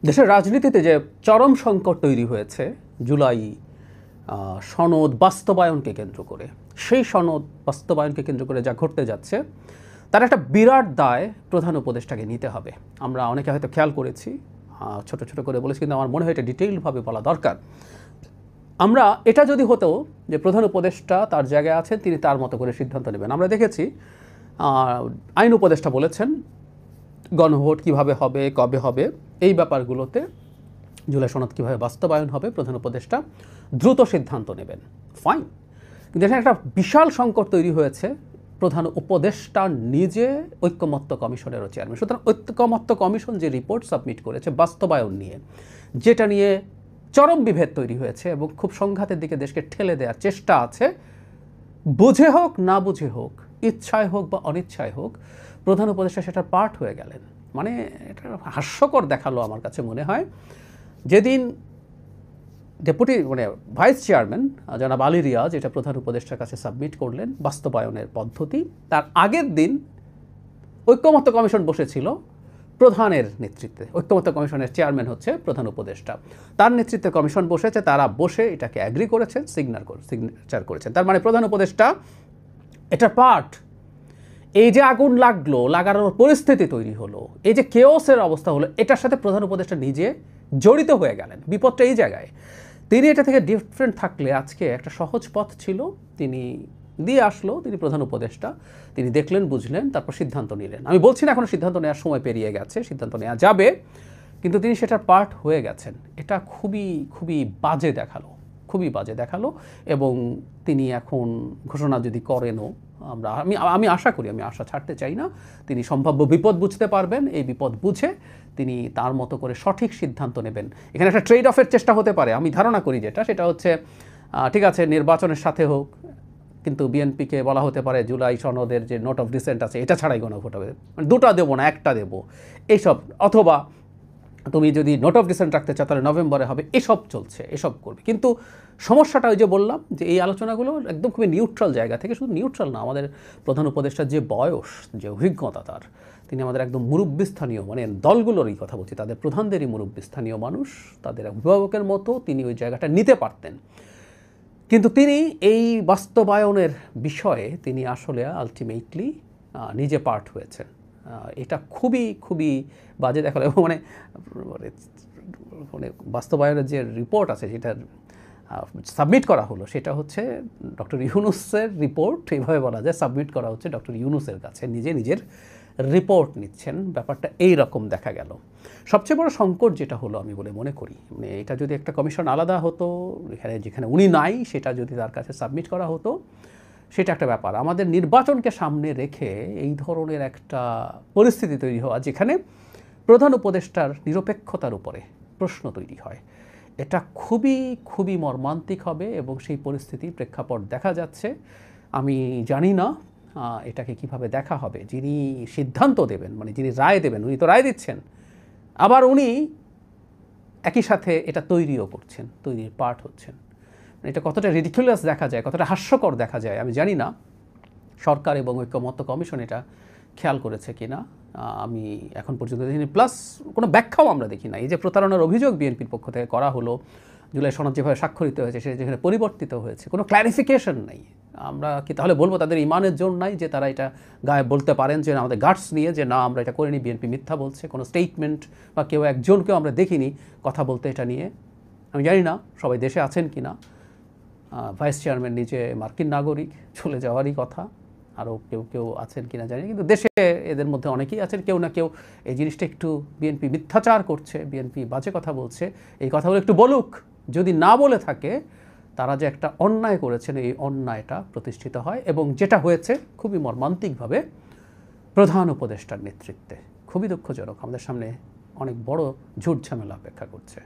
দেশের রাজনীতিতে যে চরম সংকট তৈরি হয়েছে জুলাই সনদ বাস্তবায়নকে কেন্দ্র করে, সেই সনদ বাস্তবায়নকে কেন্দ্র করে যা ঘটতে যাচ্ছে তার একটা বিরাট দায় প্রধান উপদেষ্টাকে নিতে হবে। আমরা অনেকে হয়তো খেয়াল করেছি, ছোট ছোট করে বলেছি, কিন্তু আমার মনে হয় এটা ডিটেইলভাবে বলা দরকার। আমরা এটা যদি হতো যে প্রধান উপদেষ্টা তার জায়গায় আছেন, তিনি তার মতো করে সিদ্ধান্ত নেবেন। আমরা দেখেছি আইন উপদেষ্টা বলেছেন গণভোট কিভাবে হবে, কবে হবে, এই ব্যাপারগুলোতে জুলাই সনদ কীভাবে বাস্তবায়ন হবে প্রধান উপদেষ্টা দ্রুত সিদ্ধান্ত নেবেন, ফাইন। কিন্তু এখানে একটা বিশাল সংকট তৈরি হয়েছে, প্রধান উপদেষ্টা নিজে ঐক্যমত্য কমিশনেরও চেয়ারম্যান। সুতরাং ঐক্যমত্য কমিশন যে রিপোর্ট সাবমিট করেছে বাস্তবায়ন নিয়ে, যেটা নিয়ে চরম বিভেদ তৈরি হয়েছে এবং খুব সংঘাতের দিকে দেশকে ঠেলে দেওয়ার চেষ্টা আছে, বুঝে হোক না বুঝে হোক, ইচ্ছায় হোক বা অনিচ্ছায় হোক, প্রধান উপদেষ্টা সেটার পার্ট হয়ে গেলেন। মানে এটা হাস্যকর দেখালো আমার কাছে মনে হয়। যেদিন ডেপুটি ভাইস চেয়ারম্যান জনাব আলী রিয়াজ এটা প্রধান উপদেষ্টার কাছে সাবমিট করলেন বাস্তবায়নের পদ্ধতি, তার আগের দিন ঐক্যমত্য কমিশন বসেছিল প্রধানের নেতৃত্বে। ঐক্যমত্য কমিশনের চেয়ারম্যান হচ্ছে প্রধান উপদেষ্টা, তার নেতৃত্বে কমিশন বসেছে, তারা বসে এটাকে অ্যাগ্রি করেছেন, সিগনেচার করেছেন। তার মানে প্রধান উপদেষ্টা এটা পার্ট। এই যে আগুন লাগলো, লাগানোর পরিস্থিতি তৈরি হলো, এই যে কেওসের অবস্থা হলো, এটার সাথে প্রধান উপদেষ্টা নিজে জড়িত হয়ে গেলেন। বিপদটা এই জায়গায়। তিনি এটা থেকে ডিফারেন্ট থাকলে আজকে একটা সহজ পথ ছিল, তিনি দিয়ে আসলো, তিনি প্রধান উপদেষ্টা, তিনি দেখলেন, বুঝলেন, তারপর সিদ্ধান্ত নিলেন। আমি বলছি না এখনো সিদ্ধান্ত নেওয়ার সময় পেরিয়ে গেছে, সিদ্ধান্ত নেওয়া যাবে, কিন্তু তিনি সেটার পার্ট হয়ে গেছেন। এটা খুবই খুবই বাজে দেখালো, খুবই বাজে দেখালো। এবং তিনি এখন ঘোষণা যদি করেনও, আমি আশা করি, আমি আশা ছাড়তে চাই না, তিনি সম্ভাব্য বিপদ বুঝতে পারবেন, এই বিপদ বুঝে তিনি তার মতো করে সঠিক সিদ্ধান্ত নেবেন। এখানে একটা ট্রেড অফের চেষ্টা হতে পারে, আমি ধারণা করি, সেটা হচ্ছে ঠিক আছে নির্বাচনের সাথে হোক, কিন্তু বিএনপিকে বলা হতে পারে জুলাই সনদের যে নোট অফ ডিসেন্ট আছে এটা ছাড়াই গণভোট হবে, মানে দুটা দেবো না একটা দেবো, এইসব। অথবা তুমি যদি নোট অফ ডিসেন্ট রাখতে চাও তাহলে নভেম্বরে হবে, এসব চলছে, এসব করবে। কিন্তু সমস্যাটা ওই যে বললাম যে এই আলোচনাগুলো একদম খুবই নিউট্রাল জায়গা থেকে, শুধু নিউট্রাল না, আমাদের প্রধান উপদেষ্টার যে বয়স, যে অভিজ্ঞতা তার, তিনি আমাদের একদম মুরব্বী স্থানীয়, মানে দলগুলোরই কথা বলছি, তাদের প্রধানদেরই মুরব্বী স্থানীয় মানুষ, তাদের অভিভাবকের মতো তিনি ওই জায়গাটা নিতে পারতেন। কিন্তু তিনি এই বাস্তবায়নের বিষয়ে তিনি আসলে আলটিমেটলি নিজে পার্ট হয়েছেন। এটা খুবই খুবই বাজে দেখালো। এবং মানে বাস্তবায়নের যে রিপোর্ট আছে যেটা সাবমিট করা হলো, সেটা হচ্ছে ডক্টর ইউনূসের রিপোর্ট, এইভাবে বলা যায়, সাবমিট করা হচ্ছে ডক্টর ইউনূসের কাছে, নিজের রিপোর্ট নিচ্ছেন। ব্যাপারটা এই রকম দেখা গেল। সবচেয়ে বড় সংকট যেটা হলো আমি বলে মনে করি, মানে এটা যদি একটা কমিশন আলাদা হতো, যেখানে উনি নাই, সেটা যদি তার কাছে সাবমিট করা হতো, সেটা একটা ব্যাপার। আমাদের নির্বাচনকে সামনে রেখে এই ধরনের একটা পরিস্থিতি তৈরি হওয়া, যেখানে প্রধান উপদেষ্টার নিরপেক্ষতার উপরে প্রশ্ন তৈরি হয়, এটা খুবই খুবই মর্মান্তিক হবে। এবং সেই পরিস্থিতির প্রেক্ষাপট দেখা যাচ্ছে। আমি জানি না এটাকে কিভাবে দেখা হবে। যিনি সিদ্ধান্ত দেবেন, মানে যিনি রায় দেবেন, উনি তো রায় দিচ্ছেন, আবার উনি একই সাথে এটা তৈরিও করছেন, তৈরির পার্ট হচ্ছেন। এটা কতটা রিডিকুলাস দেখা যায়, কতটা হাস্যকর দেখা যায়, আমি জানি না সরকার এবং ঐক্যমত্য কমিশন এটা খেয়াল করেছে কিনা, আমি এখন পর্যন্ত দেখিনি। প্লাস কোনো ব্যাখ্যাও আমরা দেখি না। এই যে প্রতারণার অভিযোগ বিএনপির পক্ষ থেকে করা হলো, জুলাই সনদ যেভাবে স্বাক্ষরিত হয়েছে, সেটা যেখানে পরিবর্তিত হয়েছে, কোনো ক্ল্যারিফিকেশন নেই। আমরা কি তাহলে বলবো তাদের ইমানের জোর নাই যে তারা এটা গায়ে বলতে পারেন, যে আমাদের গার্ডস নিয়ে যে না আমরা এটা করিনি, বিএনপি মিথ্যা বলছে? কোনো স্টেটমেন্ট বা কেউ একজনকেও আমরা দেখিনি কথা বলতে এটা নিয়ে। আমি জানি না সবাই দেশে আছেন কি না। ভাইস চেয়ারম্যান নিজে মার্কিন নাগরিক, চলে যাওয়ারই কথা, আরও কেউ কেউ আছেন কিনা জানি, কিন্তু দেশে এদের মধ্যে অনেকেই আছেন, কেউ না কেউ এই জিনিসটা একটু বিএনপি মিথ্যাচার করছে, বিএনপি বাজে কথা বলছে, এই কথাগুলো একটু বলুক। যদি না বলে থাকে, তারা যে একটা অন্যায় করেছেন, এই অন্যায়টা প্রতিষ্ঠিত হয়। এবং যেটা হয়েছে খুবই মর্মান্তিকভাবে প্রধান উপদেষ্টার নেতৃত্বে, খুবই দুঃখজনক। আমাদের সামনে অনেক বড় ঝুট ঝামেলা অপেক্ষা করছে।